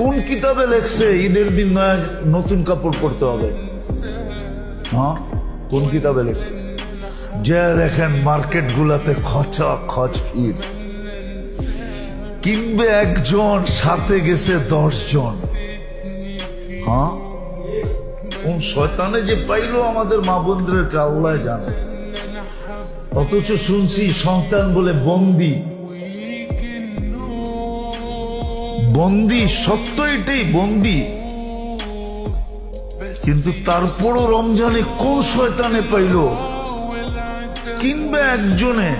কোন কিতাবে লেখছে ঈদের দিন নয় নতুন কাপড় পরতে হবে? হ্যাঁ, কোন কিতাবে লেখছে? যে দেখেন মার্কেট গুলাতে খচা খচ ভিড়, কিনবে একজন, সাথে গেছে 10 জন। হ্যাঁ, কোন শয়তানে যে পাইলো আমাদের মা বোনদের আল্লাহ জানে। অথচ শুনছি সন্তান বলে বন্দি। বন্দি, সত্য এটাই, বন্দি। কিন্তু তারপরও রমজানে কোন শয়তানে পাইলো, কিনবে একজনে,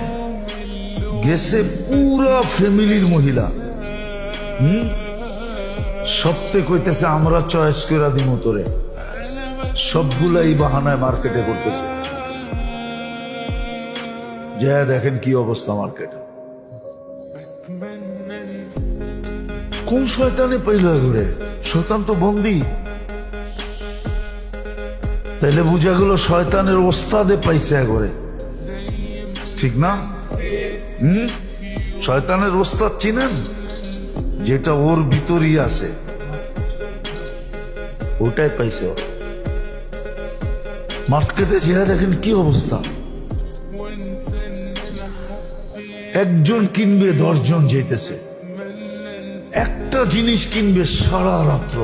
গেছে পুরা ফ্যামিলির মহিলা। সপ্তে কইতেছে আমরা চয়েস করে দিম তোরে, সবগুলাই বাহানায় মার্কেটে করতেছে। যা দেখেন কি অবস্থা মার্কেট। কোন শয়তানে পাইল ঘুরে? শয়তান তো বন্দি। তাইলে বুঝা গেল শয়তানের ওস্তাদে পাইছে ঘরে, ঠিক না? শয়তানের ওস্তাদ চিনেন? যেটা ওর ভিতরই আছে, ওটাই পাইছে। মার্কেটে যেটা দেখেন কি অবস্থা। একজন কিনবে 10 জন যেতেছে, একটা জিনিস কিনবে সারা রাত্র।